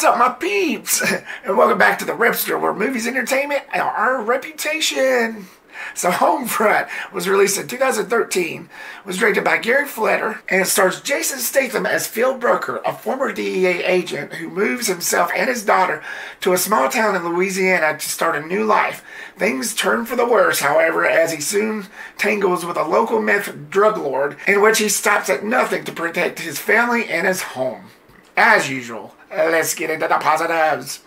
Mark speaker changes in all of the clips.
Speaker 1: What's up, my peeps? And welcome back to the Repster, where movies entertainment are our reputation. So Homefront was released in 2013, was directed by Gary Fleder, and it stars Jason Statham as Phil Broker, a former DEA agent who moves himself and his daughter to a small town in Louisiana to start a new life. Things turn for the worse, however, as he soon tangles with a local meth drug lord, in which he stops at nothing to protect his family and his home. As usual, let's get into the positives.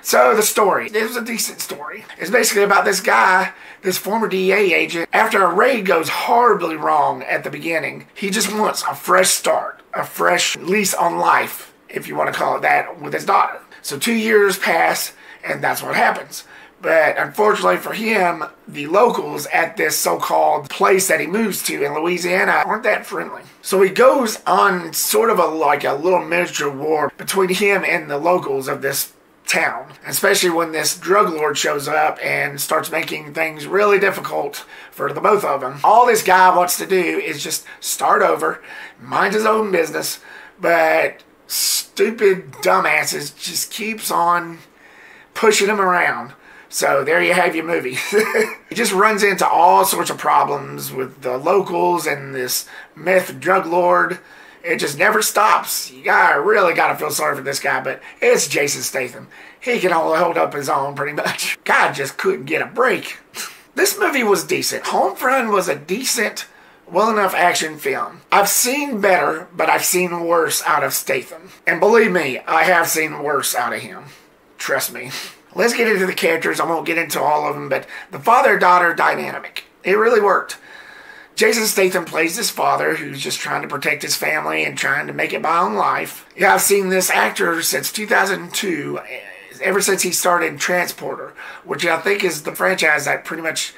Speaker 1: So the story, it was a decent story. It's basically about this guy, this former DEA agent. After a raid goes horribly wrong at the beginning, he just wants a fresh start, a fresh lease on life, if you want to call it that, with his daughter. So 2 years pass, and that's what happens. But unfortunately for him, the locals at this so-called place that he moves to in Louisiana aren't that friendly. So he goes on sort of like a little miniature war between him and the locals of this town. Especially when this drug lord shows up and starts making things really difficult for the both of them. All this guy wants to do is just start over, mind his own business, but stupid dumbasses just keeps on pushing him around. So there you have your movie. He just runs into all sorts of problems with the locals and this meth drug lord. It just never stops. You really gotta feel sorry for this guy, but it's Jason Statham. He can hold up his own pretty much. God just couldn't get a break. This movie was decent. Homefront was a decent, well enough action film. I've seen better, but I've seen worse out of Statham. And believe me, I have seen worse out of him. Trust me. Let's get into the characters. I won't get into all of them, but the father-daughter dynamic, it really worked. Jason Statham plays this father who's just trying to protect his family and trying to make it by own life. Yeah, I've seen this actor since 2002, ever since he started Transporter, which I think is the franchise that pretty much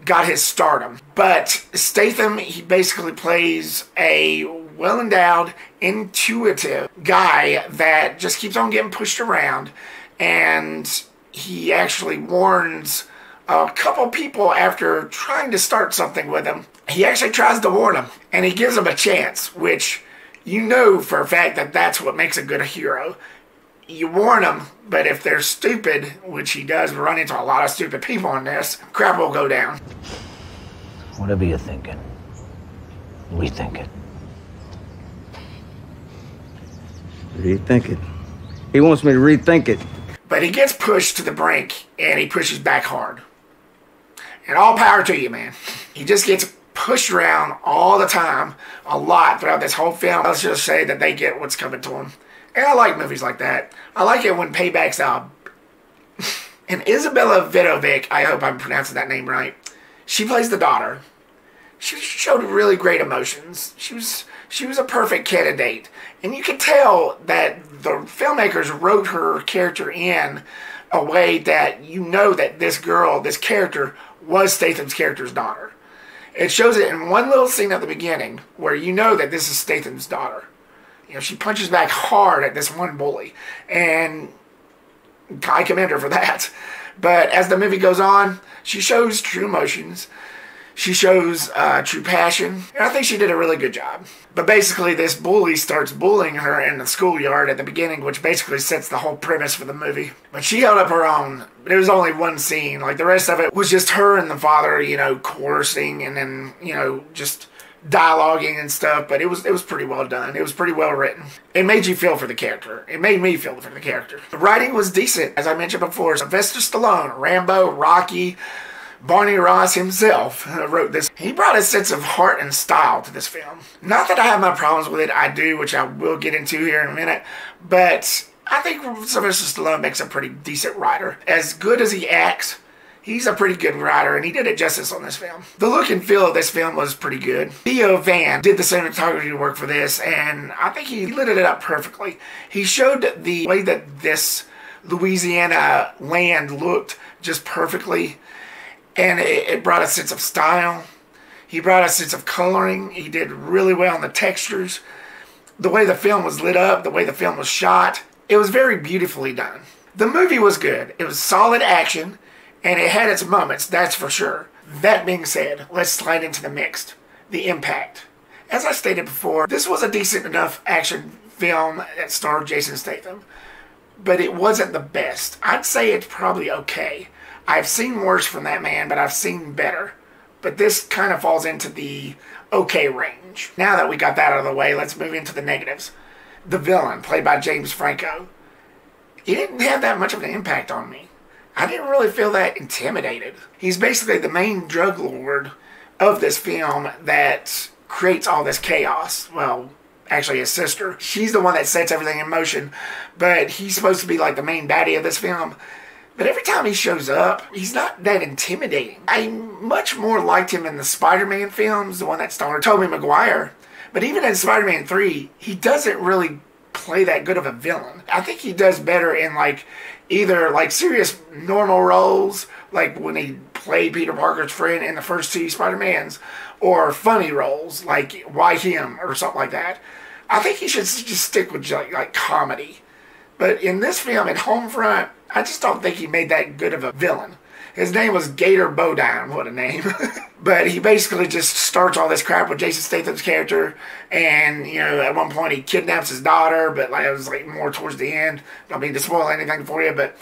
Speaker 1: got his stardom. But Statham, he basically plays a well-endowed, intuitive guy that just keeps on getting pushed around, and he actually warns a couple people after trying to start something with him. He actually tries to warn them, and he gives them a chance, which you know for a fact that that's what makes a good hero. You warn them, but if they're stupid, which he does run into a lot of stupid people in this, crap will go down.
Speaker 2: Whatever you're thinking, rethink it.
Speaker 3: Rethink it. He wants me to rethink it.
Speaker 1: But he gets pushed to the brink, and he pushes back hard. And all power to you, man. He just gets pushed around all the time, a lot throughout this whole film. Let's just say that they get what's coming to them. And I like movies like that. I like it when payback's out. And Izabela Vidovic, I hope I'm pronouncing that name right, she plays the daughter. She showed really great emotions. She was a perfect candidate. And you can tell that the filmmakers wrote her character in a way that you know that this girl, this character, was Statham's character's daughter. It shows it in one little scene at the beginning where you know that this is Statham's daughter. You know, she punches back hard at this one bully. And I commend her for that. But as the movie goes on, she shows true emotions. She shows true passion, and I think she did a really good job. But basically, this bully starts bullying her in the schoolyard at the beginning, which basically sets the whole premise for the movie. But she held up her own. There was only one scene. Like, the rest of it was just her and the father, you know, coercing and then, you know, just dialoguing and stuff. But it was pretty well done. It was pretty well written. It made you feel for the character. It made me feel for the character. The writing was decent, as I mentioned before. Sylvester Stallone, Rambo, Rocky, Barney Ross himself wrote this. He brought a sense of heart and style to this film. Not that I have my problems with it, I do, which I will get into here in a minute, but I think Sylvester Stallone makes a pretty decent writer. As good as he acts, he's a pretty good writer, and he did it justice on this film. The look and feel of this film was pretty good. Theo Van did the cinematography work for this, and I think he lit it up perfectly. He showed the way that this Louisiana land looked just perfectly. And it brought a sense of style. He brought a sense of coloring. He did really well on the textures. The way the film was lit up, the way the film was shot, it was very beautifully done. The movie was good. It was solid action, and it had its moments, that's for sure. That being said, let's slide into the mixed. The impact. As I stated before, this was a decent enough action film that starred Jason Statham. but it wasn't the best. I'd say it's probably okay. I've seen worse from that man, but I've seen better. But this kind of falls into the okay range. Now that we got that out of the way, let's move into the negatives. The villain, played by James Franco, he didn't have that much of an impact on me. I didn't really feel that intimidated. He's basically the main drug lord of this film that creates all this chaos. Well, actually his sister. She's the one that sets everything in motion, but he's supposed to be like the main baddie of this film. But every time he shows up, he's not that intimidating. I much more liked him in the Spider-Man films, the one that starred Tobey Maguire. But even in Spider-Man 3, he doesn't really play that good of a villain. I think he does better in like either like serious normal roles, like when he played Peter Parker's friend in the first 2 Spider-Mans, or funny roles like Why Him or something like that. I think he should just stick with like comedy. But in this film, in Homefront, I just don't think he made that good of a villain. His name was Gator Bodine, what a name. But he basically just starts all this crap with Jason Statham's character, and, you know, at one point he kidnaps his daughter, but like it was like more towards the end. Don't mean to spoil anything for you, but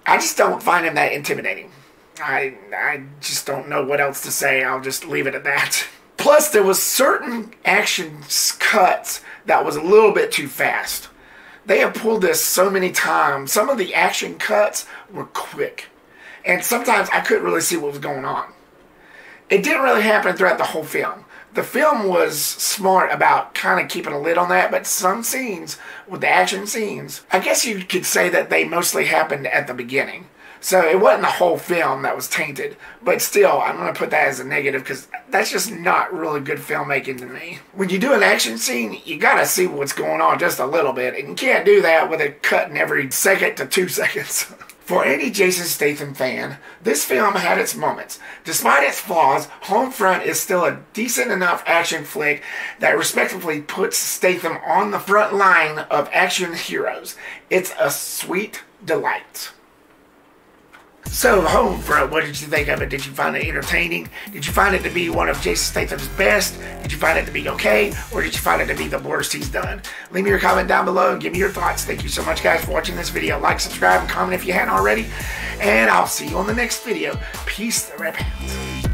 Speaker 1: I just don't find him that intimidating. I just don't know what else to say. I'll just leave it at that. Plus, there was certain action cuts that was a little bit too fast. They have pulled this so many times. Some of the action cuts were quick, and sometimes I couldn't really see what was going on. It didn't really happen throughout the whole film. The film was smart about kind of keeping a lid on that, but some scenes, with the action scenes, I guess you could say that they mostly happened at the beginning. So it wasn't the whole film that was tainted, but still, I'm going to put that as a negative because that's just not really good filmmaking to me. When you do an action scene, you got to see what's going on just a little bit, and you can't do that with a cut in every second to 2 seconds. For any Jason Statham fan, this film had its moments. Despite its flaws, Homefront is still a decent enough action flick that respectively puts Statham on the front line of action heroes. It's a sweet delight. So, Homefront, what did you think of it? Did you find it entertaining? Did you find it to be one of Jason Statham's best? Did you find it to be okay? Or did you find it to be the worst he's done? Leave me your comment down below and give me your thoughts. Thank you so much, guys, for watching this video. Like, subscribe, and comment if you hadn't already. And I'll see you on the next video. Peace, the Rep Hounds.